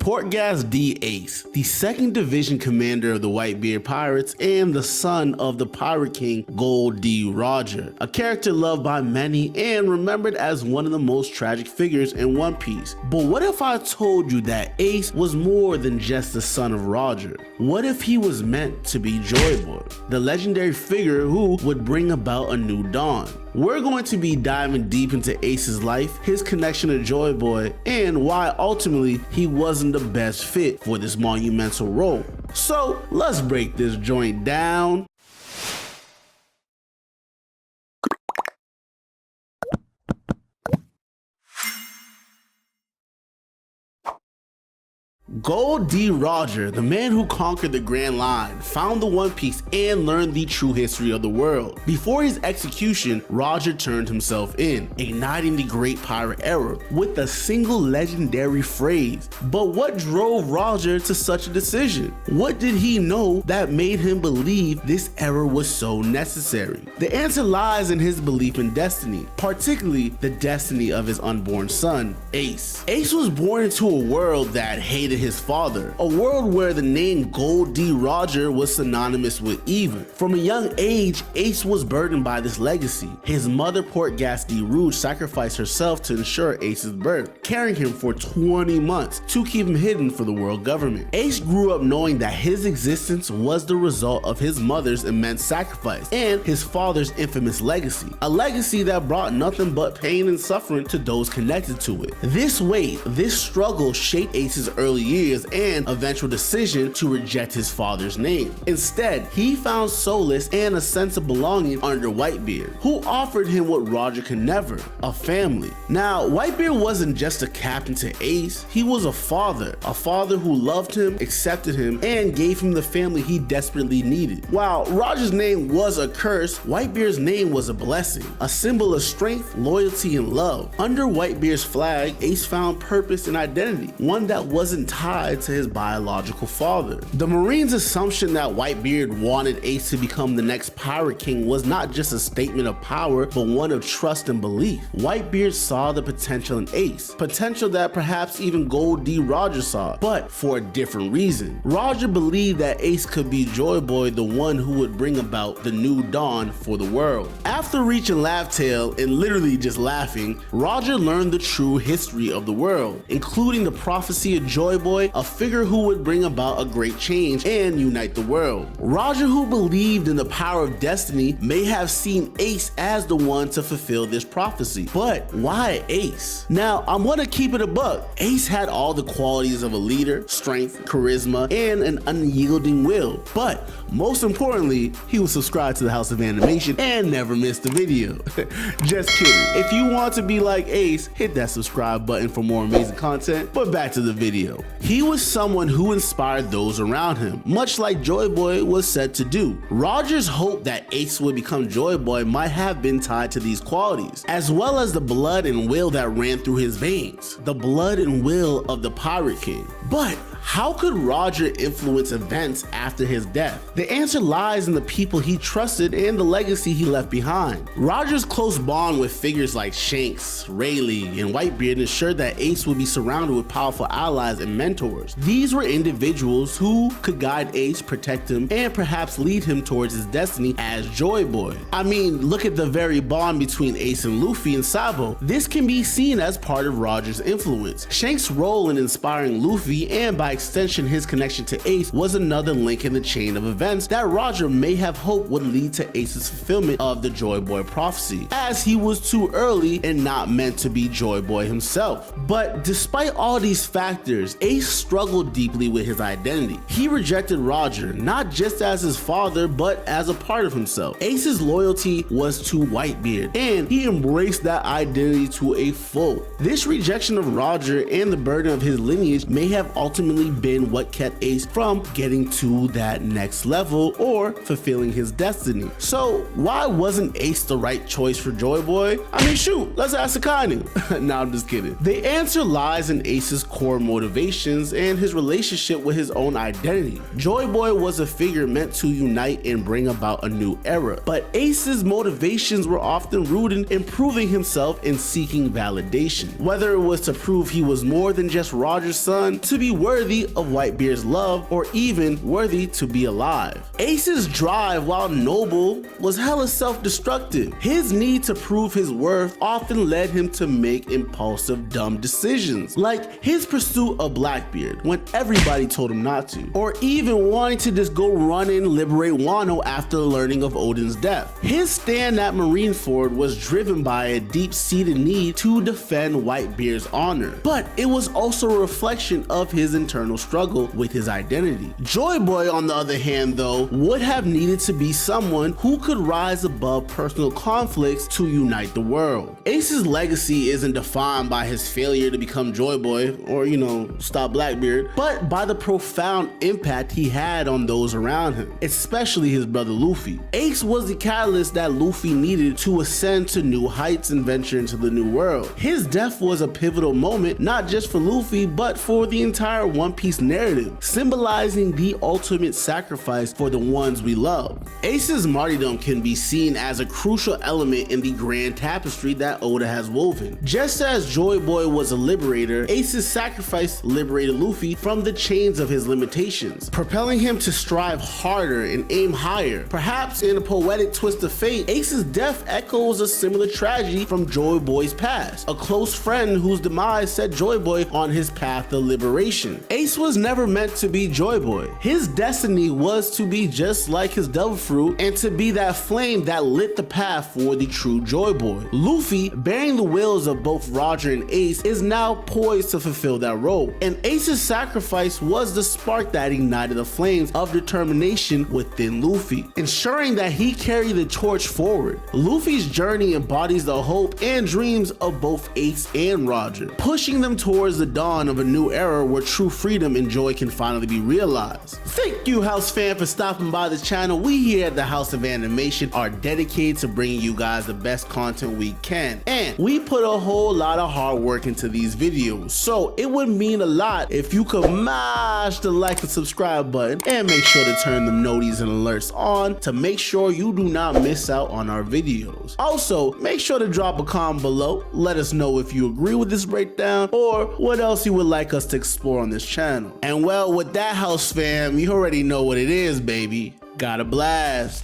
Portgas D. Ace, the 2nd Division commander of the Whitebeard Pirates and the son of the Pirate King Gold D. Roger, a character loved by many and remembered as one of the most tragic figures in One Piece. But what if I told you that Ace was more than just the son of Roger? What if he was meant to be JOYBOY, the legendary figure who would bring about a new dawn? We're going to be diving deep into Ace's life, his connection to JOYBOY, and why ultimately he wasn't the best fit for this monumental role. So let's break this joint down. Gold D. Roger, the man who conquered the Grand Line, found the One Piece and learned the true history of the world. Before his execution, Roger turned himself in, igniting the Great Pirate Era with a single legendary phrase. But what drove Roger to such a decision? What did he know that made him believe this era was so necessary? The answer lies in his belief in destiny, particularly the destiny of his unborn son, Ace. Ace was born into a world that hated his father, a world where the name Gold D. Roger was synonymous with evil. From a young age, Ace was burdened by this legacy. His mother, Portgas D. Rouge, sacrificed herself to ensure Ace's birth, carrying him for 20 months to keep him hidden for the world government. Ace grew up knowing that his existence was the result of his mother's immense sacrifice and his father's infamous legacy, a legacy that brought nothing but pain and suffering to those connected to it. This weight, this struggle shaped Ace's early years and eventual decision to reject his father's name. Instead, he found solace and a sense of belonging under Whitebeard, who offered him what Roger could never, a family. Now, Whitebeard wasn't just a captain to Ace, he was a father who loved him, accepted him, and gave him the family he desperately needed. While Roger's name was a curse, Whitebeard's name was a blessing, a symbol of strength, loyalty, and love. Under Whitebeard's flag, Ace found purpose and identity, one that wasn't tied to his biological father. The Marines' assumption that Whitebeard wanted Ace to become the next Pirate King was not just a statement of power, but one of trust and belief. Whitebeard saw the potential in Ace, potential that perhaps even Gold D. Roger saw, but for a different reason. Roger believed that Ace could be JOYBOY, the one who would bring about the new dawn for the world. After reaching Laugh Tale and literally just laughing, Roger learned the true history of the world, including the prophecy of JOYBOY, a figure who would bring about a great change and unite the world. Roger, who believed in the power of destiny, may have seen Ace as the one to fulfill this prophecy. But why Ace? Now, I'm gonna keep it a buck. Ace had all the qualities of a leader, strength, charisma, and an unyielding will. But most importantly, he was subscribed to the House of Animation and never missed a video. Just kidding. If you want to be like Ace, hit that subscribe button for more amazing content. But back to the video. He was someone who inspired those around him, much like JOYBOY was said to do. Roger's hope that Ace would become JOYBOY might have been tied to these qualities, as well as the blood and will that ran through his veins, the blood and will of the Pirate King. But how could Roger influence events after his death? The answer lies in the people he trusted and the legacy he left behind. Roger's close bond with figures like Shanks, Rayleigh, and Whitebeard ensured that Ace would be surrounded with powerful allies and mentors. These were individuals who could guide Ace, protect him, and perhaps lead him towards his destiny as JOYBOY. I mean, look at the very bond between Ace and Luffy and Sabo. This can be seen as part of Roger's influence. Shanks' role in inspiring Luffy, and by extension his connection to Ace, was another link in the chain of events that Roger may have hoped would lead to Ace's fulfillment of the JOYBOY prophecy, as he was too early and not meant to be JOYBOY himself. But despite all these factors, Ace struggled deeply with his identity. He rejected Roger, not just as his father, but as a part of himself. Ace's loyalty was to Whitebeard, and he embraced that identity to a full. This rejection of Roger and the burden of his lineage may have ultimately been what kept Ace from getting to that next level or fulfilling his destiny. So why wasn't Ace the right choice for JOYBOY? I mean, shoot, let's ask Akainu. Nah, I'm just kidding. The answer lies in Ace's core motivation actions and his relationship with his own identity. JOYBOY was a figure meant to unite and bring about a new era, but Ace's motivations were often rooted in proving himself and seeking validation. Whether it was to prove he was more than just Roger's son, to be worthy of Whitebeard's love, or even worthy to be alive. Ace's drive, while noble, was hella self-destructive. His need to prove his worth often led him to make impulsive, dumb decisions, like his pursuit of Blackbeard when everybody told him not to, or even wanting to just go run and liberate Wano after learning of Odin's death. His stand at Marineford was driven by a deep-seated need to defend Whitebeard's honor, but it was also a reflection of his internal struggle with his identity. JOYBOY, on the other hand, though, would have needed to be someone who could rise above personal conflicts to unite the world. Ace's legacy isn't defined by his failure to become JOYBOY or, stop Blackbeard, but by the profound impact he had on those around him, especially his brother Luffy. Ace was the catalyst that Luffy needed to ascend to new heights and venture into the new world. His death was a pivotal moment, not just for Luffy, but for the entire One Piece narrative, symbolizing the ultimate sacrifice for the ones we love. Ace's martyrdom can be seen as a crucial element in the grand tapestry that Oda has woven. Just as JOYBOY was a liberator, Ace's sacrifice liberated Luffy from the chains of his limitations, propelling him to strive harder and aim higher. Perhaps in a poetic twist of fate, Ace's death echoes a similar tragedy from JOYBOY's past, a close friend whose demise set JOYBOY on his path to liberation. Ace was never meant to be JOYBOY. His destiny was to be just like his devil fruit and to be that flame that lit the path for the true JOYBOY. Luffy, bearing the wills of both Roger and Ace, is now poised to fulfill that role, and Ace's sacrifice was the spark that ignited the flames of determination within Luffy, ensuring that he carried the torch forward. Luffy's journey embodies the hope and dreams of both Ace and Roger, pushing them towards the dawn of a new era where true freedom and joy can finally be realized. Thank you, House fan, for stopping by the channel. We here at the House of Animation are dedicated to bringing you guys the best content we can, and we put a whole lot of hard work into these videos, so it would mean a lot if you could mash the like and subscribe button and make sure to turn the noties and alerts on to make sure you do not miss out on our videos. Also, make sure to drop a comment below. Let us know if you agree with this breakdown or what else you would like us to explore on this channel. And well, with that, House fam, you already know what it is, baby. Gotta blast.